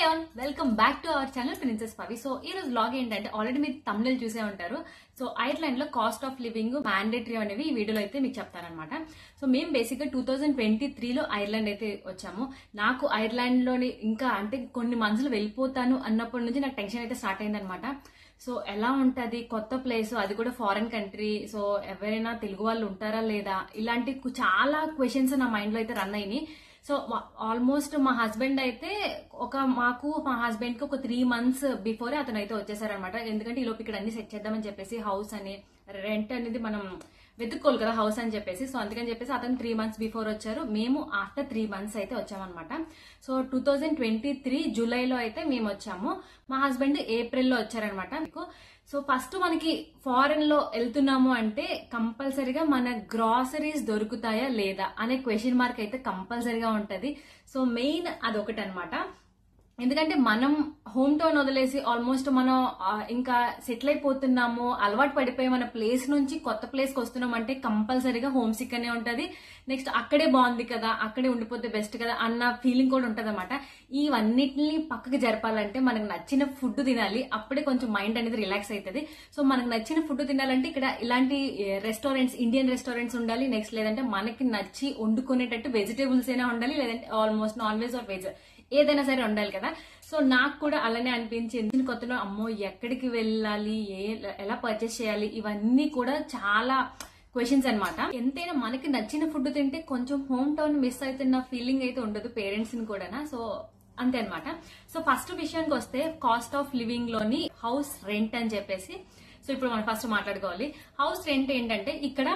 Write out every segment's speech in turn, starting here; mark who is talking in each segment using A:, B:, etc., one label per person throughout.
A: All welcome back to our channel princess Pavi. So ఈ రోజు blog ఏంటంటే ఆల్రెడీ మీరు తమిళ చూసే ఉంటారు. సో ఐర్లాండ్ లో కాస్ట్ ఆఫ్ లివింగ్ మ్యాండేటరీ అనేవి ఈ వీడియోలో అయితే మీకు చెప్తారనమాట. సో మేము బేసిక్ గా 2023లో ఐర్లాండ్ అయితే వచ్చాము. నాకు ఐర్లాండ్ లోని ఇంకా అంటే కొన్ని మంత్స్లో వెళ్ళిపోతాను అన్నప్పటి నుంచి నాకు టెన్షన్ అయితే స్టార్ట్ అయిందనమాట. సో ఎలా ఉంటది కొత్త ప్లేస్, అది కూడా ఫారెన్ కంట్రీ, సో ఎవరైనా తెలుగు వాళ్ళు ఉంటారా లేదా, ఇలాంటి చాలా క్వశ్చన్స్ నా మైండ్ లో అయితే రన్ అయినాయి. సో ఆల్మోస్ట్ మా హస్బెండ్ అయితే మా హస్బెండ్ కి ఒక 3 months బిఫోర్ అతను అయితే వచ్చేసారనమాట. ఎందుకంటే ఈ లోపు ఇక్కడ అన్ని సెట్ చేద్దామని చెప్పేసి, హౌస్ అని రెంట్ అనేది మనం వెతుక్కోవాలి కదా హౌస్ అని చెప్పేసి. సో అందుకని చెప్పేసి అతను 3 months బిఫోర్ వచ్చారు, మేము ఆఫ్టర్ 3 months అయితే వచ్చామన్నమాట. సో 2023 జూలైలో అయితే మేము వచ్చాము, మా హస్బెండ్ ఏప్రిల్లో వచ్చారనమాట. సో ఫస్ట్ మనకి ఫారెన్ లో వెళ్తున్నాము అంటే కంపల్సరీగా మన గ్రాసరీస్ దొరుకుతాయా లేదా అనే క్వశ్చన్ మార్క్ అయితే కంపల్సరీగా ఉంటది. సో మెయిన్ అదొకటి అనమాట. ఎందుకంటే మనం హోమ్ టౌన్ వదిలేసి ఆల్మోస్ట్ మనం ఇంకా సెటిల్ అయిపోతున్నాము, అలవాటు పడిపోయి మన ప్లేస్ నుంచి కొత్త ప్లేస్ కి వస్తున్నాం అంటే కంపల్సరీగా హోమ్ సిక్ అనే ఉంటది. నెక్స్ట్ అక్కడే బాగుంది కదా, అక్కడే ఉండిపోతే బెస్ట్ కదా అన్న ఫీలింగ్ కూడా ఉంటది అనమాట. ఇవన్నిటిని పక్కకి జరపాలంటే మనకు నచ్చిన ఫుడ్ తినాలి, అప్పుడే కొంచెం మైండ్ అనేది రిలాక్స్ అవుతుంది. సో మనకు నచ్చిన ఫుడ్ తినాలంటే ఇక్కడ ఇలాంటి రెస్టారెంట్స్, ఇండియన్ రెస్టారెంట్స్ ఉండాలి. నెక్స్ట్ లేదంటే మనకి నచ్చి వండుకునేటట్టు వెజిటేబుల్స్ అయినా ఉండాలి, లేదంటే almost non veg or veg ఏదైనా సరే ఉండాలి కదా. సో నాకు కూడా అలానే అనిపించింది. కొత్తలో అమ్మో ఎక్కడికి వెళ్ళాలి, ఎలా పర్చేస్ చేయాలి, ఇవన్నీ కూడా చాలా క్వశ్చన్స్ అనమాట. ఎంతైనా మనకి నచ్చిన ఫుడ్ తింటే కొంచెం హోమ్ టౌన్ మిస్ అవుతున్న ఫీలింగ్ అయితే ఉండదు పేరెంట్స్ ని కూడా. సో అంతే అనమాట. సో ఫస్ట్ విషయానికి వస్తే కాస్ట్ ఆఫ్ లివింగ్ లోని హౌస్ రెంట్ అని చెప్పేసి. సో ఇప్పుడు మనం ఫస్ట్ మాట్లాడుకోవాలి. హౌస్ రెంట్ ఏంటంటే ఇక్కడ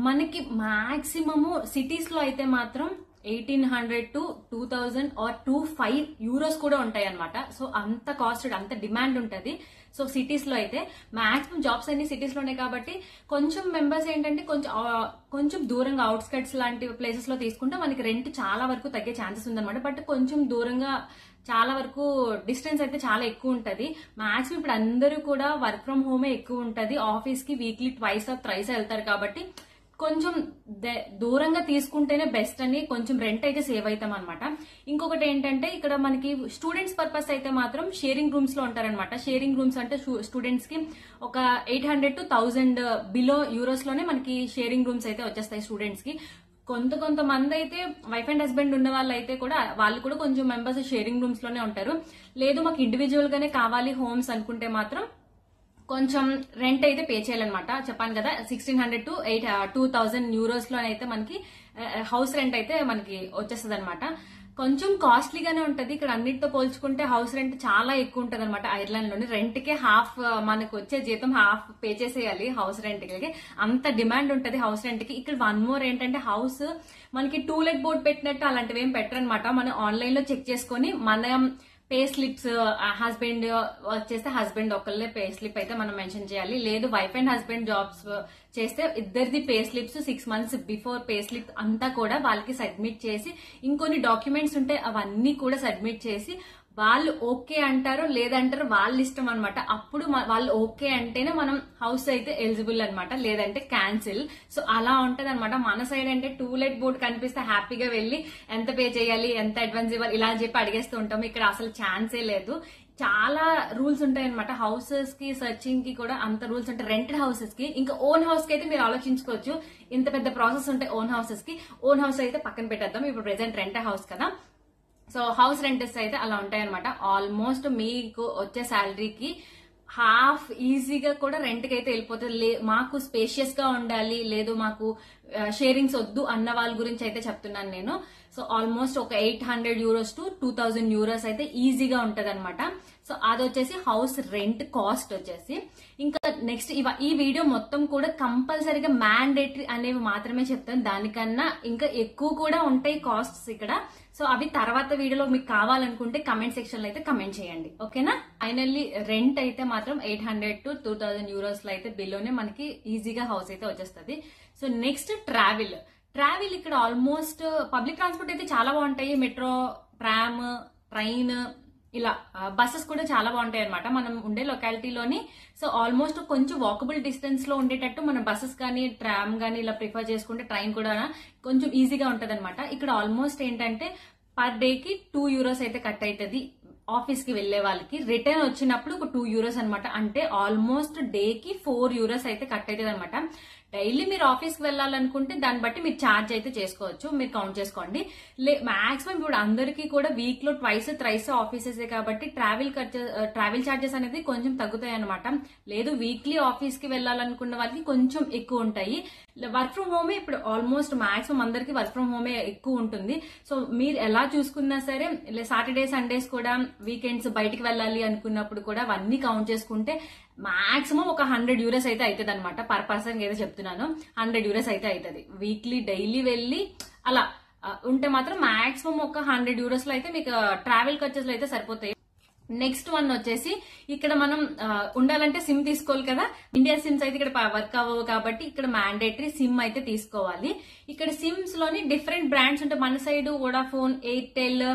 A: మనకి మాక్సిమము సిటీస్ లో అయితే మాత్రం 1800 to 2000 ఆర్ 25 euros కూడా ఉంటాయి అనమాట. సో అంత కాస్ట్, అంత డిమాండ్ ఉంటది. సో సిటీస్ లో అయితే మాక్సిమం జాబ్స్ అన్ని సిటీస్ లోనే కాబట్టి కొంచెం మెంబర్స్ ఏంటంటే కొంచెం దూరంగా అవుట్స్కట్స్ లాంటి ప్లేసెస్ లో తీసుకుంటే మనకి రెంట్ చాలా వరకు తగ్గే ఛాన్సెస్ ఉందన్నమాట. బట్ కొంచెం దూరంగా చాలా వరకు డిస్టెన్స్ అయితే చాలా ఎక్కువ ఉంటది. మాక్సిమం ఇప్పుడు అందరూ కూడా వర్క్ ఫ్రమ్ హోమే ఎక్కువ ఉంటది. ఆఫీస్ కి వీక్లీ ట్వైస్ ఆర్ థ్రైస్ వెళ్తారు కాబట్టి కొంచెం దూరంగా తీసుకుంటేనే బెస్ట్ అని కొంచెం రెంట్ అయితే సేవ్ అవుతాం అనమాట. ఇంకొకటి ఏంటంటే ఇక్కడ మనకి స్టూడెంట్స్ పర్పస్ అయితే మాత్రం షేరింగ్ రూమ్స్ లో ఉంటారనమాట. షేరింగ్ రూమ్స్ అంటే స్టూడెంట్స్ కి ఒక 800 to 1000 బిలో యూరోస్ లోనే మనకి షేరింగ్ రూమ్స్ అయితే వచ్చేస్తాయి స్టూడెంట్స్ కి. కొంతమంది అయితే వైఫ్ అండ్ హస్బెండ్ ఉన్న వాళ్ళు అయితే కూడా వాళ్ళు కూడా కొంచెం మెంబర్స్ షేరింగ్ రూమ్స్ లోనే ఉంటారు. లేదు మాకు ఇండివిజువల్ గానే కావాలి హోమ్స్ అనుకుంటే మాత్రం కొంచెం రెంట్ అయితే పే చేయాలన్నమాట. చెప్పాను కదా 1600 to 2000 euros లో అయితే మనకి హౌస్ రెంట్ అయితే మనకి వచ్చేస్తుంది అనమాట. కొంచెం కాస్ట్లీగానే ఉంటది. ఇక్కడ అన్నిటితో పోల్చుకుంటే హౌస్ రెంట్ చాలా ఎక్కువ ఉంటది అనమాట. ఐర్లాండ్ లోని రెంట్ కే హాఫ్, మనకు వచ్చే జీతం హాఫ్ పే చేసేయాలి హౌస్ రెంట్ కి. అంత డిమాండ్ ఉంటది హౌస్ రెంట్ కి. ఇక్కడ వన్ మోర్ ఏంటంటే హౌస్ మనకి టూలెట్ బోర్డ్ పెట్టినట్టు అలాంటివి ఏం పెట్టరనమాట. మనం ఆన్లైన్ లో చెక్ చేసుకుని మనం పే స్లిప్స్, హస్బెండ్ వచ్చేస్తే హస్బెండ్ ఒకళ్ళే పే స్లిప్ అయితే మనం మెన్షన్ చేయాలి. లేదు వైఫ్ అండ్ హస్బెండ్ జాబ్స్ చేస్తే ఇద్దరిది pay slips 6 months before pay slip అంతా కూడా వాళ్ళకి సబ్మిట్ చేసి, ఇంకొన్ని డాక్యుమెంట్స్ ఉంటే అవన్నీ కూడా సబ్మిట్ చేసి వాళ్ళు ఓకే అంటారు, లేదంటారు వాళ్ళ ఇష్టం అనమాట. అప్పుడు వాళ్ళు ఓకే అంటేనే మనం హౌస్ అయితే ఎలిజిబుల్ అనమాట, లేదంటే క్యాన్సిల్. సో అలా ఉంటది అనమాట. మన సైడ్ అంటే టూలెట్ బోర్డ్ కనిపిస్తే హ్యాపీగా వెళ్ళి ఎంత పే చేయాలి, ఎంత అడ్వాన్స్ ఇవ్వాలి ఇలా చెప్పి అడిగేస్తూ ఉంటాం. ఇక్కడ అసలు ఛాన్సే లేదు. చాలా రూల్స్ ఉంటాయి అనమాట. హౌసెస్ కి సర్చింగ్ కి కూడా అంత రూల్స్ ఉంటాయి. రెంటెడ్ హౌసెస్ కి, ఇంకా ఓన్ హౌస్ కి అయితే మీరు ఆలోచించుకోవచ్చు ఇంత పెద్ద ప్రాసెస్ ఉంటాయి ఓన్ హౌసెస్ కి. ఓన్ హౌస్ అయితే పక్కన పెట్టేద్దాం, ఇప్పుడు ప్రెసెంట్ రెంటెడ్ హౌస్ కదా. సో హౌస్ రెంటెస్ అయితే అలా ఉంటాయి అనమాట. ఆల్మోస్ట్ మీకు వచ్చే శాలరీకి హాఫ్ ఈజీగా కూడా రెంట్ కి అయితే వెళ్ళిపోతుంది. మాకు స్పేషియస్ గా ఉండాలి, లేదు మాకు షేరింగ్స్ వద్దు అన్న వాళ్ళ గురించి అయితే చెప్తున్నాను నేను. సో ఆల్మోస్ట్ ఒక 800 euros to 2000 euros అయితే ఈజీగా ఉంటది అనమాట. సో అది వచ్చేసి హౌస్ రెంట్ కాస్ట్ వచ్చేసి. ఇంకా నెక్స్ట్ ఈ వీడియో మొత్తం కూడా కంపల్సరీగా మ్యాండేటరీ అనేవి మాత్రమే చెప్తాను, దానికన్నా ఇంకా ఎక్కువ కూడా ఉంటాయి కాస్ట్స్ ఇక్కడ. సో అవి తర్వాత వీడియోలో మీకు కావాలనుకుంటే కమెంట్ సెక్షన్ లో అయితే కమెంట్ చేయండి, ఓకేనా. ఫైనల్లీ రెంట్ అయితే మాత్రం 800 to 2000 euros లో అయితే బిలోనే మనకి ఈజీగా హౌస్ అయితే వచ్చేస్తుంది. సో నెక్స్ట్ ట్రావెల్ ఇక్కడ ఆల్మోస్ట్ పబ్లిక్ ట్రాన్స్పోర్ట్ అయితే చాలా బాగుంటాయి. మెట్రో, ట్రామ్, ట్రైన్, ఇలా బస్సెస్ కూడా చాలా బాగుంటాయి అనమాట మనం ఉండే లొకాలిటీలోని. సో ఆల్మోస్ట్ కొంచెం వాకబుల్ డిస్టెన్స్ లో ఉండేటట్టు మనం బస్సెస్ కానీ ట్రామ్ కానీ ఇలా ప్రిఫర్ చేసుకుంటే ట్రైన్ కూడా కొంచెం ఈజీగా ఉంటది అనమాట. ఇక్కడ ఆల్మోస్ట్ ఏంటంటే పర్ డే కి 2 euros అయితే కట్ అవుతుంది. ఆఫీస్ కి వెళ్లే వాళ్ళకి రిటర్న్ వచ్చినప్పుడు ఒక €2 అనమాట. అంటే ఆల్మోస్ట్ డేకి €4 అయితే కట్ అవుతుంది అనమాట. డైలీ మీరు ఆఫీస్ కి వెళ్ళాలనుకుంటే దాన్ని బట్టి మీరు ఛార్జ్ అయితే చేసుకోవచ్చు, మీరు కౌంట్ చేసుకోండి. మాక్సిమం ఇప్పుడు అందరికీ కూడా వీక్ లో ట్రైస్ ఆఫీసెస్ కాబట్టి ట్రావెల్ చార్జెస్ అనేది కొంచెం తగ్గుతాయి అనమాట. లేదు వీక్లీ ఆఫీస్ కి వెళ్ళాలనుకున్న వాళ్ళకి కొంచెం ఎక్కువ ఉంటాయి. వర్క్ ఫ్రం హోమే ఇప్పుడు ఆల్మోస్ట్ మాక్సిమం అందరికి వర్క్ ఫ్రం హోమే ఎక్కువ ఉంటుంది. సో మీరు ఎలా చూసుకున్నా సరే సాటర్డే సండేస్ కూడా వీకెండ్స్ బయటికి వెళ్ళాలి అనుకున్నప్పుడు కూడా అవన్నీ కౌంట్ చేసుకుంటే మాక్సిమం ఒక €100 అయితే అవుతుంది అనమాట. పర్ పర్సన్ ఏదో చెప్తున్నాను, €100 అయితే అవుతుంది. వీక్లీ డైలీ వెళ్ళి అలా ఉంటే మాత్రం మాక్సిమం ఒక €100 లో అయితే మీకు ట్రావెల్ ఖర్చెస్ అయితే సరిపోతాయి. నెక్స్ట్ వన్ వచ్చేసి ఇక్కడ మనం ఉండాలంటే సిమ్ తీసుకోవాలి కదా. ఇండియా సిమ్స్ అయితే ఇక్కడ వర్క్ అవ్వవు కాబట్టి ఇక్కడ మ్యాండేటరీ సిమ్ అయితే తీసుకోవాలి. ఇక్కడ సిమ్స్ లోని డిఫరెంట్ బ్రాండ్స్ ఉంటాయి. మన సైడ్ వోడాఫోన్, ఎయిర్టెల్,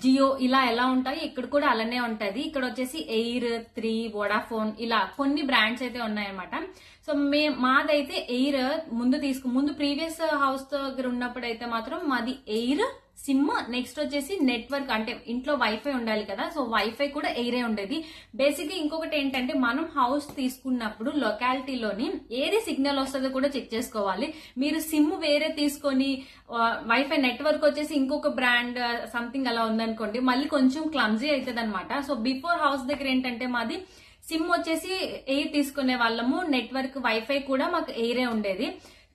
A: జియో ఇలా ఎలా ఉంటాయి, ఇక్కడ కూడా అలానే ఉంటది. ఇక్కడ వచ్చేసి ఎయిర్, 3, వోడాఫోన్ ఇలా కొన్ని బ్రాండ్స్ అయితే ఉన్నాయన్నమాట. సో మాదైతే ఎయిర్ ముందు ప్రీవియస్ హౌస్ దగ్గర ఉన్నప్పుడు అయితే మాత్రం మాది ఎయిర్ సిమ్. నెక్స్ట్ వచ్చేసి నెట్వర్క్, అంటే ఇంట్లో వైఫై ఉండాలి కదా, సో వైఫై కూడా ఎయిరే ఉండేది. బేసిక్ గా ఇంకొకటి ఏంటంటే మనం హౌస్ తీసుకున్నప్పుడు లొకాలిటీలోని ఏది సిగ్నల్ వస్తుందో కూడా చెక్ చేసుకోవాలి. మీరు సిమ్ వేరే తీసుకొని వైఫై నెట్వర్క్ వచ్చేసి ఇంకొక బ్రాండ్ సంథింగ్ అలా ఉందనుకోండి, మళ్ళీ కొంచెం క్లమ్జీ అవుతుంది అనమాట. సో బిఫోర్ హౌస్ దగ్గర ఏంటంటే మాది సిమ్ వచ్చేసి ఎయిర్ తీసుకునే వాళ్ళము, నెట్వర్క్ వైఫై కూడా మాకు ఎయిరే ఉండేది.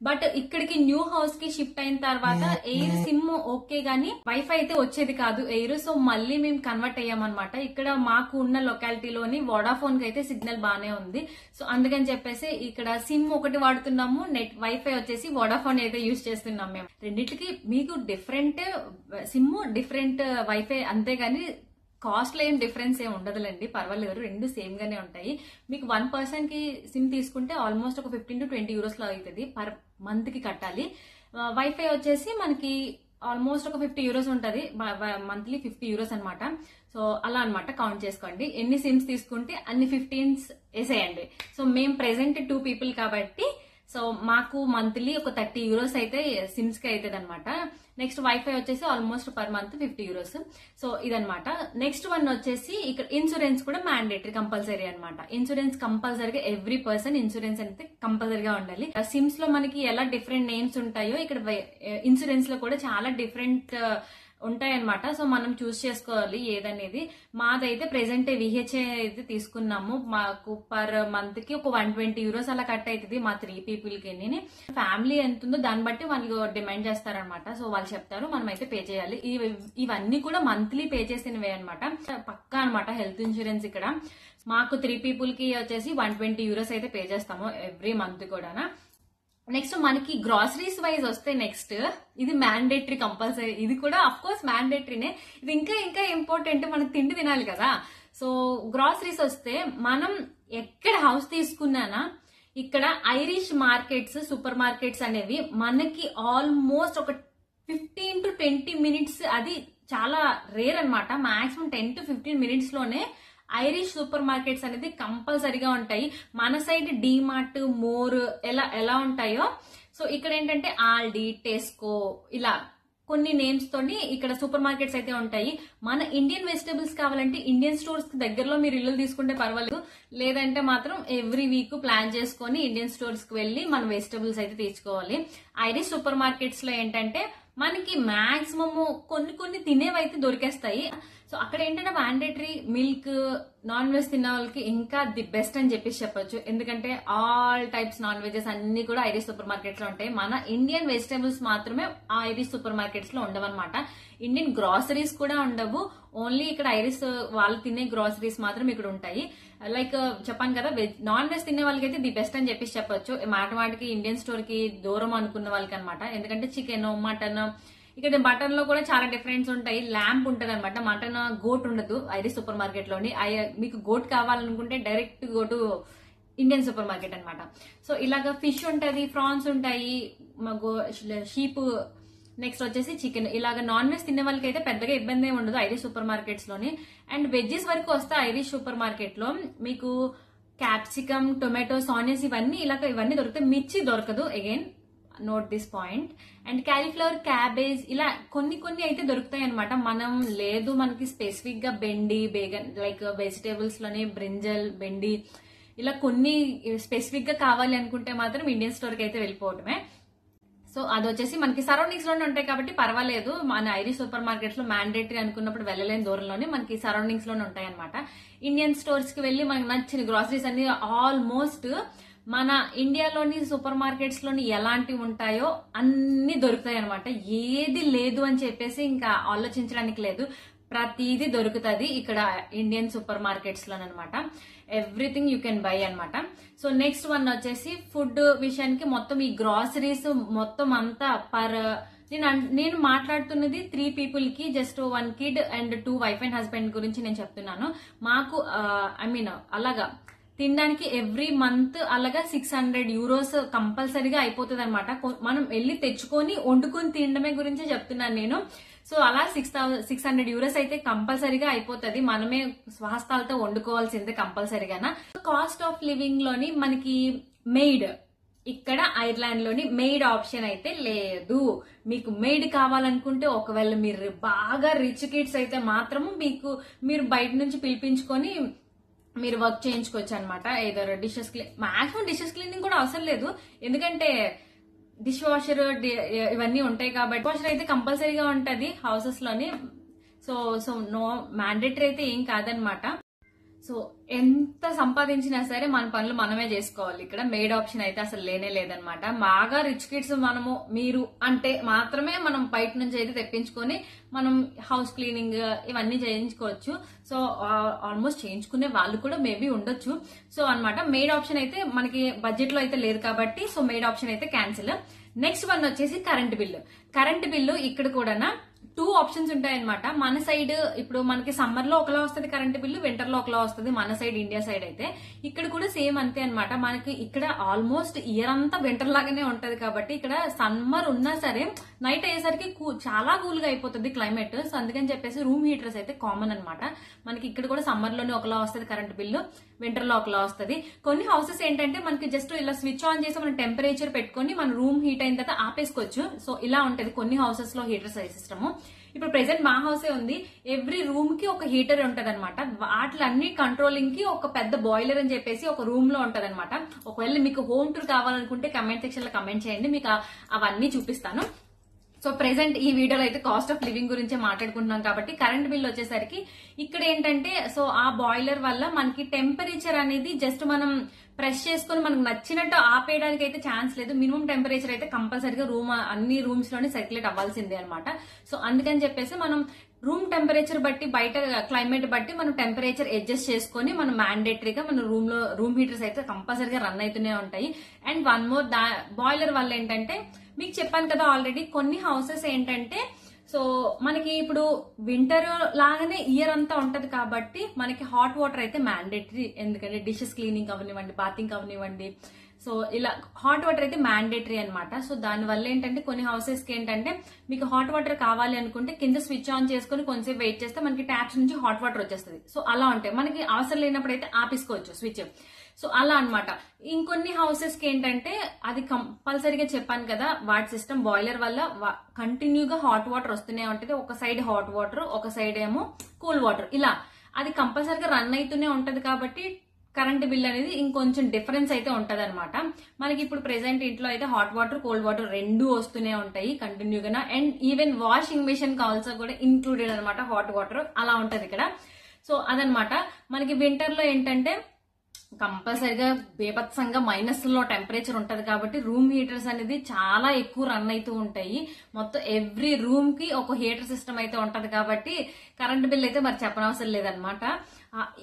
A: బట్ ఇక్కడికి న్యూ హౌస్ కి షిఫ్ట్ అయిన తర్వాత ఎయిర్ సిమ్ ఓకే గానీ వైఫై అయితే వచ్చేది కాదు ఎయిర్. సో మళ్ళీ మేము కన్వర్ట్ అయ్యామన్నమాట. ఇక్కడ మాకు ఉన్న లొకాలిటీలోని వోడాఫోన్ కి అయితే సిగ్నల్ బానే ఉంది. సో అందుకని చెప్పేసి ఇక్కడ సిమ్ ఒకటి వాడుతున్నాము, వైఫై వచ్చేసి వోడాఫోన్ అయితే యూజ్ చేస్తున్నాం. మేము రెండింటికి మీకు డిఫరెంట్ సిమ్, డిఫరెంట్ వైఫై, అంతేగాని కాస్ట్ లో ఏం డిఫరెన్స్ ఏం ఉండదులేండి, పర్వాలేదు, రెండు సేమ్ గానే ఉంటాయి. మీకు 1 పర్సన్ కి సిమ్ తీసుకుంటే ఆల్మోస్ట్ ఒక €15 to €20 లో అవుతుంది పర్ మంత్ కి కట్టాలి. వైఫై వచ్చేసి మనకి ఆల్మోస్ట్ ఒక €50 ఉంటది, మంత్లీ €50 అనమాట. సో అలా అనమాట, కౌంట్ చేసుకోండి. ఎన్ని సిమ్స్ తీసుకుంటే అన్ని 15 వేసేయండి. సో మేము ప్రెసెంట్ 2 people కాబట్టి సో మాకు మంత్లీ ఒక €30 అయితే సిమ్స్ కి అవుతుంది అనమాట. నెక్స్ట్ వైఫై వచ్చేసి ఆల్మోస్ట్ పర్ మంత్ €50. సో ఇదనమాట. నెక్స్ట్ వన్ వచ్చేసి ఇక్కడ ఇన్సూరెన్స్ కూడా మ్యాండేటరీ కంపల్సరీ అనమాట. ఇన్సూరెన్స్ కంపల్సరీగా ఎవ్రీ పర్సన్ ఇన్సూరెన్స్ అయితే కంపల్సరీగా ఉండాలి. సిమ్స్ లో మనకి ఎలా డిఫరెంట్ నేమ్స్ ఉంటాయో ఇక్కడ ఇన్సూరెన్స్ లో కూడా చాలా డిఫరెంట్ ఉంటాయన్నమాట. సో మనం చూస్ చేసుకోవాలి ఏదనేది. మాదైతే ప్రెసెంట్ విహెచ్ఏ అయితే తీసుకున్నాము. మాకు పర్ మంత్ కి ఒక €120 అలా కట్ అవుతుంది మా 3 people కి. ఫ్యామిలీ ఎంత ఉందో దాన్ని బట్టి వాళ్ళు డిమాండ్ చేస్తారనమాట. సో వాళ్ళు చెప్తారు, మనం అయితే పే చేయాలి. ఇవన్నీ కూడా మంత్లీ పే చేసినవే అనమాట, పక్కా అనమాట. హెల్త్ ఇన్సూరెన్స్ ఇక్కడ మాకు 3 people కి వచ్చేసి €120 అయితే పే చేస్తాము ఎవ్రీ మంత్ కూడా. నెక్స్ట్ మనకి గ్రాసరీస్ వైజ్ వస్తే నెక్స్ట్ ఇది మ్యాండేటరీ కంపల్సరీ. ఇది కూడా అఫ్ కోర్స్ మ్యాండేటరీనే. ఇది ఇంకా ఇంపార్టెంట్, మనకి తిండి తినాలి కదా. సో గ్రాసరీస్ వస్తే మనం ఎక్కడ హౌస్ తీసుకున్నానా ఇక్కడ ఐరిష్ మార్కెట్స్, సూపర్ మార్కెట్స్ అనేవి మనకి ఆల్మోస్ట్ ఒక 15 to 20 minutes, అది చాలా రేర్ అనమాట. మాక్సిమం 10 to 15 minutes లోనే ఐరిష్ సూపర్ మార్కెట్స్ అనేది కంపల్సరీగా ఉంటాయి. మన సైడ్ డీమార్ట్, మోర్ ఎలా ఉంటాయో సో ఇక్కడ ఏంటంటే ఆల్డీ, టెస్కో ఇలా కొన్ని నేమ్స్ తోని ఇక్కడ సూపర్ మార్కెట్స్ అయితే ఉంటాయి. మన ఇండియన్ వెజిటబుల్స్ కావాలంటే ఇండియన్ స్టోర్స్ కి దగ్గరలో మీరు ఇల్లు తీసుకుంటే పర్వాలేదు, లేదంటే మాత్రం ఎవ్రీ వీక్ ప్లాన్ చేసుకొని ఇండియన్ స్టోర్స్ కి వెళ్లి మన వెజిటబుల్స్ అయితే తీసుకోవాలి. ఐరిష్ సూపర్ మార్కెట్స్ లో ఏంటంటే మనకి మాక్సిమం కొన్ని తినేవైతే దొరికేస్తాయి. సో అక్కడ ఏంటంటే మ్యాండేటరీ మిల్క్, నాన్ వెజ్ తిన్న వాళ్ళకి ఇంకా ది బెస్ట్ అని చెప్పేసి చెప్పొచ్చు. ఎందుకంటే ఆల్ టైప్స్ నాన్ వెజెస్ అన్ని కూడా ఐరిష్ సూపర్ మార్కెట్స్ లో ఉంటాయి. మన ఇండియన్ వెజిటబుల్స్ మాత్రమే ఆ ఐరిష్ సూపర్ మార్కెట్స్ లో ఉండవన్నమాట. ఇండియన్ గ్రాసరీస్ కూడా ఉండవు, ఓన్లీ ఇక్కడ ఐరిష్ వాళ్ళు తినే గ్రాసరీస్ మాత్రం ఇక్కడ ఉంటాయి. లైక్ చెప్పాను కదా, నాన్ వెజ్ తినే వాళ్ళకి అయితే ది బెస్ట్ అని చెప్పేసి చెప్పొచ్చు. మాటికి ఇండియన్ స్టోర్ కి దూరం అనుకున్న వాళ్ళకి అనమాట. ఎందుకంటే చికెన్, మటన్, ఇక్కడ మటన్ లో కూడా చాలా డిఫరెన్స్ ఉంటాయి. ల్యాంప్ ఉంటది అనమాట, మటన్ గోట్ ఉండదు ఐరిష్ సూపర్ మార్కెట్ లోని. మీకు గోట్ కావాలనుకుంటే direct go to Indian super market అనమాట. సో ఇలాగ ఫిష్ ఉంటది, ప్రాన్స్ ఉంటాయి, షీప్, నెక్స్ట్ వచ్చేసి చికెన్. ఇలాగ నాన్ వెజ్ తినే వాళ్ళకి అయితే పెద్దగా ఇబ్బంది ఏమి ఉండదు ఐరిష్ సూపర్ మార్కెట్స్ లోని. అండ్ వెజ్జెస్ వరకు వస్తే ఐరిష్ సూపర్ మార్కెట్ లో మీకు క్యాప్సికమ్, టొమాటోస్, ఆనియన్స్ ఇవన్నీ దొరుకుతాయి. మిర్చి దొరకదు again, note this point. And cauliflower, cabbage ఇలా కొన్ని కొన్ని అయితే దొరుకుతాయి అనమాట. మనం లేదు మనకి స్పెసిఫిక్ గా బెండి, బేగన్ లైక్ వెజిటేబుల్స్ లోనే బ్రింజల్, బెండి ఇలా కొన్ని స్పెసిఫిక్ గా కావాలి అనుకుంటే మాత్రం ఇండియన్ స్టోర్ కి అయితే వెళ్ళిపోవటమే. సో అది వచ్చేసి మనకి సరౌండింగ్స్ లోనే ఉంటాయి కాబట్టి పర్వాలేదు. మన ఐరిష్ సూపర్ మార్కెట్స్ లో మ్యాండేటరీ అనుకున్నప్పుడు వెళ్ళలేని దూరంలోనే మనకి సరౌండింగ్స్ లోనే ఉంటాయి అనమాట. ఇండియన్ స్టోర్స్ కి వెళ్లి మనకి నచ్చిన గ్రాసరీస్ అన్ని ఆల్మోస్ట్ మన ఇండియాలోని సూపర్ మార్కెట్స్ లోని ఎలాంటివి ఉంటాయో అన్ని దొరుకుతాయి అనమాట. ఏది లేదు అని చెప్పేసి ఇంకా ఆలోచించడానికి లేదు, ప్రతిదీ దొరుకుతుంది ఇక్కడ ఇండియన్ సూపర్ మార్కెట్స్ లోనమాట. ఎవ్రీథింగ్ యూ కెన్ బై అనమాట. సో నెక్స్ట్ వన్ వచ్చేసి ఫుడ్ విషయానికి మొత్తం ఈ గ్రాసరీస్ మొత్తం అంతా నేను మాట్లాడుతున్నది 3 people కి, just 1 kid and 2 wife and husband గురించి నేను చెప్తున్నాను. మాకు అలాగా తినడానికి ఎవ్రీ మంత్ అలాగా 600 euros కంపల్సరీగా అయిపోతుంది అనమాట. మనం వెళ్ళి తెచ్చుకొని వండుకొని తినడమే గురించి చెప్తున్నాను నేను. సో అలా 600 euros అయితే కంపల్సరీగా అయిపోతుంది. మనమే స్వహస్తాలతో వండుకోవాల్సిందే కంపల్సరీగా. కాస్ట్ ఆఫ్ లివింగ్ లోని మనకి మెయిడ్, ఇక్కడ ఐర్లాండ్ లోని మెయిడ్ ఆప్షన్ అయితే లేదు. మీకు మెయిడ్ కావాలనుకుంటే ఒకవేళ మీరు బాగా రిచ్ కిడ్స్ అయితే మాత్రము మీరు బయట నుంచి పిలిపించుకొని మీరు వర్క్ చేయించుకోవచ్చు అనమాట. ఏదో మాక్సిమం డిషెస్ క్లీనింగ్ కూడా అవసరం లేదు, ఎందుకంటే డిష్ వాషర్ ఇవన్నీ ఉంటాయి కాబట్టి. వాషర్ అయితే కంపల్సరీగా ఉంటది హౌసెస్ లోని. సో నో మ్యాండేటరీ అయితే ఏం కాదనమాట. సో ఎంత సంపాదించినా సరే మన పనులు మనమే చేసుకోవాలి. ఇక్కడ మెయిడ్ ఆప్షన్ అయితే అసలు లేనే లేదనమాట. బాగా రిచ్ కిడ్స్ మీరు అంటే మాత్రమే మనం బయట నుంచి అయితే తెప్పించుకొని మనం హౌస్ క్లీనింగ్ ఇవన్నీ చేయించుకోవచ్చు. సో ఆల్మోస్ట్ చేయించుకునే వాళ్ళు కూడా మేబీ ఉండొచ్చు. సో అన్నమాట మెయిడ్ ఆప్షన్ అయితే మనకి బడ్జెట్ లో అయితే లేదు కాబట్టి సో మెయిడ్ ఆప్షన్ అయితే క్యాన్సిల్. నెక్స్ట్ వన్ వచ్చేసి కరెంట్ బిల్లు. కరెంట్ బిల్లు ఇక్కడ కూడా 2 ఆప్షన్స్ ఉంటాయన్నమాట. మన సైడ్ ఇప్పుడు మనకి సమ్మర్ లో ఒకలా వస్తుంది కరెంట్ బిల్లు, వింటర్ లో ఒకలా వస్తుంది మన సైడ్ ఇండియా సైడ్ అయితే. ఇక్కడ కూడా సేమ్ అంతే అనమాట. మనకి ఇక్కడ ఆల్మోస్ట్ ఇయర్ అంతా వింటర్ లాగానే ఉంటది కాబట్టి ఇక్కడ సమ్మర్ ఉన్నా సరే నైట్ అయ్యేసరికి చాలా కూల్ గా అయిపోతుంది క్లైమేట్. సో అందుకని చెప్పేసి రూమ్ హీటర్స్ అయితే కామన్ అనమాట. మనకి ఇక్కడ కూడా సమ్మర్ లోనే ఒకలా వస్తుంది కరెంట్ బిల్లు, వింటర్ లో ఒకలా వస్తుంది. కొన్ని హౌసెస్ ఏంటంటే మనకి జస్ట్ ఇలా స్విచ్ ఆన్ చేసి మనం టెంపరేచర్ పెట్టుకొని మన రూమ్ హీట్ అయిన తర్వాత ఆపేసుకోవచ్చు. సో ఇలా ఉంటది కొన్ని హౌసెస్ లో హీటర్ సిస్టమ్. ఇప్పుడు ప్రెసెంట్ మా హౌసే ఉంది. ఎవ్రీ రూమ్ కి ఒక హీటర్ ఉంటది అనమాట. వాటిలన్నీ కంట్రోలింగ్ కి ఒక పెద్ద బాయిలర్ అని చెప్పేసి ఒక రూమ్ లో ఉంటది అనమాట. ఒకవేళ మీకు హోమ్ టూర్ కావాలనుకుంటే కమెంట్ సెక్షన్ లో కమెంట్ చేయండి, మీకు అవన్నీ చూపిస్తాను. సో ప్రెసెంట్ ఈ వీడియోలో అయితే కాస్ట్ ఆఫ్ లివింగ్ గురించే మాట్లాడుకుంటున్నాం కాబట్టి కరెంట్ బిల్ వచ్చేసరికి ఇక్కడ ఏంటంటే సో ఆ బాయిలర్ వల్ల మనకి టెంపరేచర్ అనేది జస్ట్ మనం ప్రెస్ చేసుకుని మనకు నచ్చినట్టు ఆపేయడానికి అయితే ఛాన్స్ లేదు. మినిమం టెంపరేచర్ అయితే కంపల్సరీగా అన్ని రూమ్స్ లోనే సర్క్యులేట్ అవ్వాల్సిందే అనమాట. సో అందుకని చెప్పేసి మనం రూమ్ టెంపరేచర్ బట్టి బయట క్లైమేట్ బట్టి మనం టెంపరేచర్ అడ్జస్ట్ చేసుకుని మనం మ్యాండేటరీగా మన రూమ్ హీటర్స్ అయితే కంపల్సరీగా రన్ అవుతూనే ఉంటాయి. అండ్ వన్ మోర్ బాయిలర్ వల్ల ఏంటంటే మీకు చెప్పాను కదా ఆల్రెడీ కొన్ని హౌసెస్ ఏంటంటే సో మనకి ఇప్పుడు వింటర్ లాగానే ఇయర్ అంతా ఉంటది కాబట్టి మనకి హాట్ వాటర్ అయితే మ్యాండేటరీ. ఎందుకంటే డిషెస్ క్లీనింగ్ అవనివ్వండి, బాతింగ్ అవనివ్వండి, సో ఇలా హాట్ వాటర్ అయితే మ్యాండేటరీ అనమాట. సో దాని వల్ల ఏంటంటే కొన్ని హౌసెస్ కి ఏంటంటే మీకు హాట్ వాటర్ కావాలి అనుకుంటే కింద స్విచ్ ఆన్ చేసుకుని కొంచెంసేపు వెయిట్ చేస్తే మనకి ట్యాప్స్ నుంచి హాట్ వాటర్ వచ్చేస్తుంది. సో అలా ఉంటాయి. మనకి అవసరం లేనప్పుడు అయితే ఆపేసుకోవచ్చు స్విచ్. సో అలా అనమాట. ఇంకొన్ని హౌసెస్ కి ఏంటంటే అది కంపల్సరీగా చెప్పాను కదా వాటి సిస్టమ్ బాయిలర్ వల్ల కంటిన్యూగా హాట్ వాటర్ వస్తూనే ఉంటది. ఒక సైడ్ హాట్ వాటర్, ఒక సైడ్ ఏమో కూల్ వాటర్, ఇలా అది కంపల్సరీగా రన్ అవుతూనే ఉంటది కాబట్టి కరెంట్ బిల్ అనేది ఇంకొంచెం డిఫరెన్స్ అయితే ఉంటది అనమాట. మనకి ఇప్పుడు ప్రెసెంట్ ఇంట్లో అయితే హాట్ వాటర్, కోల్డ్ వాటర్ రెండు వస్తూనే ఉంటాయి కంటిన్యూగా. And even washing machine also కూడా ఇంక్లూడెడ్ అనమాట హాట్ వాటర్, అలా ఉంటది ఇక్కడ. సో అదనమాట. మనకి వింటర్ లో ఏంటంటే కంపల్సరిగా బేభత్సంగా మైనస్ లో టెంపరేచర్ ఉంటది కాబట్టి రూమ్ హీటర్స్ అనేది చాలా ఎక్కువ రన్ అవుతూ ఉంటాయి. మొత్తం ఎవ్రీ రూమ్ కి ఒక హీటర్ సిస్టమ్ అయితే ఉంటది కాబట్టి కరెంట్ బిల్ అయితే మరి చెప్పనవసరం లేదనమాట.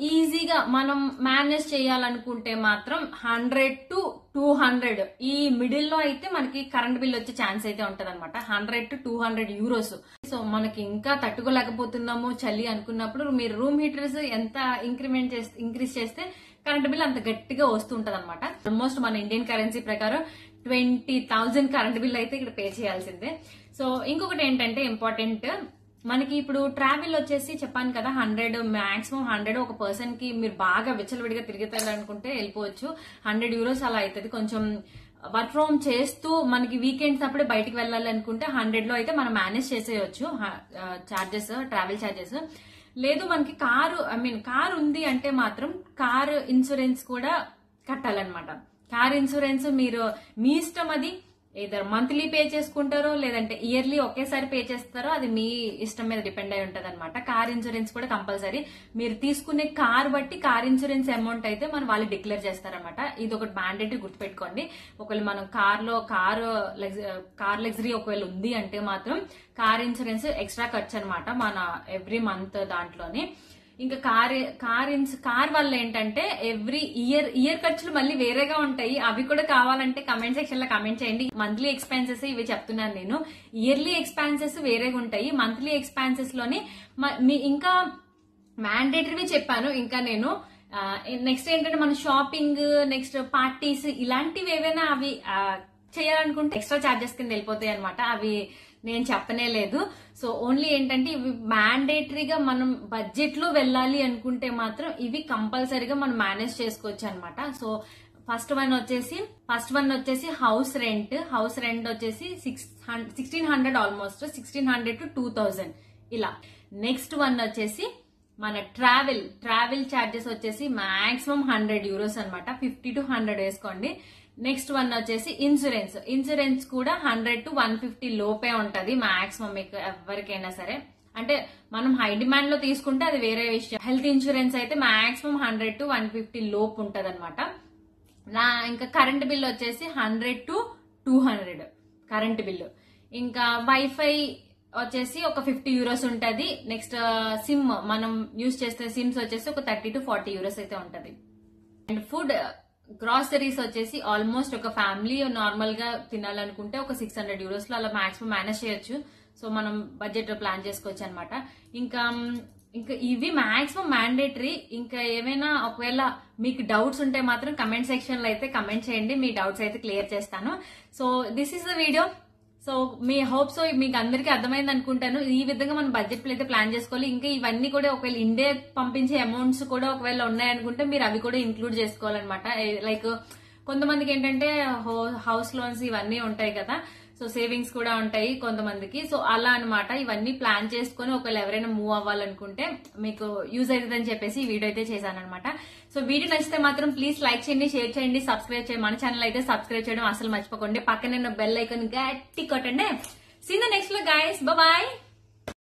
A: ఈజీగా మనం మేనేజ్ చేయాలనుకుంటే మాత్రం 100 to 200 ఈ మిడిల్ లో అయితే మనకి కరెంట్ బిల్ వచ్చే ఛాన్స్ అయితే ఉంటది అనమాట. 100 to 200 euros. సో మనకి ఇంకా తట్టుకోలేకపోతున్నాము చలి అనుకున్నప్పుడు మీరు రూమ్ హీటర్స్ ఎంత ఇంక్రీజ్ చేస్తే కరెంట్ బిల్ అంత గట్టిగా వస్తుంటది అనమాట. ఆల్మోస్ట్ మన ఇండియన్ కరెన్సీ ప్రకారం 20,000 కరెంట్ బిల్ అయితే ఇక్కడ పే చేయాల్సిందే. సో ఇంకొకటి ఏంటంటే ఇంపార్టెంట్, మనకి ఇప్పుడు ట్రావెల్ వచ్చేసి చెప్పాను కదా 100 మాక్సిమం 100 ఒక పర్సన్ కి మీరు బాగా విచ్చలవిడిగా తిరుగుతారనుకుంటే వెళ్ళిపోవచ్చు. 100 euros అలా అవుతుంది. కొంచెం వర్క్ ఫ్రమ్ చేస్తూ మనకి వీకెండ్స్ అప్పుడే బయటికి వెళ్ళాలి అనుకుంటే 100 లో అయితే మనం మేనేజ్ చేసేయచ్చు చార్జెస్, ట్రావెల్ చార్జెస్. లేదు మనకి కారు ఉంది అంటే మాత్రం కార్ ఇన్సూరెన్స్ కూడా కట్టాలన్నమాట. కార్ ఇన్సూరెన్స్ మీరు మీ ఇష్టం, అది ఏదో మంత్లీ పే చేసుకుంటారో లేదంటే ఇయర్లీ ఒకేసారి పే చేస్తారో అది మీ ఇష్టం మీద డిపెండ్ అయి ఉంటది అనమాట. కార్ ఇన్సూరెన్స్ కూడా కంపల్సరీ. మీరు తీసుకునే కార్ బట్టి కార్ ఇన్సూరెన్స్ అమౌంట్ అయితే మనం వాళ్ళు డిక్లేర్ చేస్తారనమాట. ఇది ఒకటి మ్యాండేటరీ గుర్తుపెట్టుకోండి. ఒకవేళ మనం కార్ లగ్జరీ ఒకవేళ ఉంది అంటే మాత్రం కార్ ఇన్సూరెన్స్ ఎక్స్ట్రా ఖర్చు అనమాట మన ఎవ్రీ మంత్ దాంట్లోనే. ఇంకా కార్ వల్ల ఏంటంటే ఎవ్రీ ఇయర్ ఖర్చులు మళ్ళీ వేరేగా ఉంటాయి. అవి కూడా కావాలంటే కమెంట్ సెక్షన్ లో కమెంట్ చేయండి. మంత్లీ ఎక్స్పెన్సెస్ ఇవి చెప్తున్నాను నేను. ఇయర్లీ ఎక్స్పెన్సెస్ వేరేగా ఉంటాయి. మంత్లీ ఎక్స్పెన్సెస్ లోని ఇంకా మ్యాండేటరీవి చెప్పాను. ఇంకా నేను నెక్స్ట్ ఏంటంటే మన షాపింగ్, నెక్స్ట్ పార్టీస్ ఇలాంటివి ఏవైనా అవి చేయాలనుకుంటే ఎక్స్ట్రా చార్జెస్ కింద వెళ్ళిపోతాయి అనమాట. అవి నేను చెప్పనే లేదు. సో ఓన్లీ ఏంటంటే ఇవి మ్యాండేటరీగా మనం బడ్జెట్ లో వెళ్ళాలి అనుకుంటే మాత్రం ఇవి కంపల్సరీగా మనం మేనేజ్ చేసుకోవచ్చు అనమాట. సో ఫస్ట్ వన్ వచ్చేసి హౌస్ రెంట్ వచ్చేసి 1600 ఆల్మోస్ట్ 1600 to 2000 ఇలా. నెక్స్ట్ వన్ వచ్చేసి మన ట్రావెల్ చార్జెస్ వచ్చేసి మాక్సిమం €100 అనమాట. 50 to 100 వేసుకోండి. నెక్స్ట్ వన్ వచ్చేసి ఇన్సూరెన్స్ కూడా 100 to 150 లోపే ఉంటది మాక్సిమం మీకు ఎవరికైనా సరే. అంటే మనం హై డిమాండ్ లో తీసుకుంటే అది వేరే విషయం. హెల్త్ ఇన్సూరెన్స్ అయితే మాక్సిమం 100 to 150 లోపు ఉంటది అనమాట. ఇంకా కరెంట్ బిల్ వచ్చేసి 100 to 200 కరెంట్ బిల్లు. ఇంకా వైఫై వచ్చేసి ఒక €50 ఉంటది. నెక్స్ట్ సిమ్ మనం యూజ్ చేస్తే సిమ్స్ వచ్చేసి ఒక €30 to 40 అయితే ఉంటది. అండ్ ఫుడ్ గ్రాసరీస్ వచ్చేసి ఆల్మోస్ట్ ఒక ఫ్యామిలీ నార్మల్ గా తినాలనుకుంటే ఒక €600 లో అలా మాక్సిమం మేనేజ్ చేయొచ్చు. సో మనం బడ్జెట్ ప్లాన్ చేసుకోవచ్చు అనమాట. ఇంకా ఇవి మాక్సిమం మ్యాండేటరీ. ఇంకా ఏమైనా ఒకవేళ మీకు డౌట్స్ ఉంటే మాత్రం కమెంట్ సెక్షన్ లో అయితే కమెంట్ చేయండి. మీ డౌట్స్ అయితే క్లియర్ చేస్తాను. So this is the video. So me hope so మీకు అందరికీ అర్థమైంది అనుకుంటాను. ఈ విధంగా మనం బడ్జెట్ అయితే ప్లాన్ చేసుకోవాలి. ఇంకా ఇవన్నీ కూడా ఒకవేళ ఇండియా పంపించే అమౌంట్స్ కూడా ఒకవేళ ఉన్నాయనుకుంటే మీరు అవి కూడా ఇంక్లూడ్ చేసుకోవాలన్నమాట. లైక్ కొంతమందికి ఏంటంటే హౌస్ లోన్స్ ఇవన్నీ ఉంటాయి కదా. సో సేవింగ్స్ కూడా ఉంటాయి కొంతమందికి. సో అలా అనమాట. ఇవన్నీ ప్లాన్ చేసుకుని ఒకవేళ ఎవరైనా మూవ్ అవ్వాలనుకుంటే మీకు యూజ్ అవుతుందని చెప్పేసి ఈ వీడియో అయితే చేశాను అనమాట. సో వీడియో నచ్చితే మాత్రం ప్లీజ్ లైక్ చేయండి, షేర్ చేయండి, సబ్స్క్రైబ్ చేయండి. మన ఛానల్ అయితే సబ్స్క్రైబ్ చేయడం అసలు మర్చిపోకండి. పక్కనే బెల్ ఐకాన్ గట్టి కొట్టండి. సీ ద నెక్స్ట్ లో గైస్, బాయ్.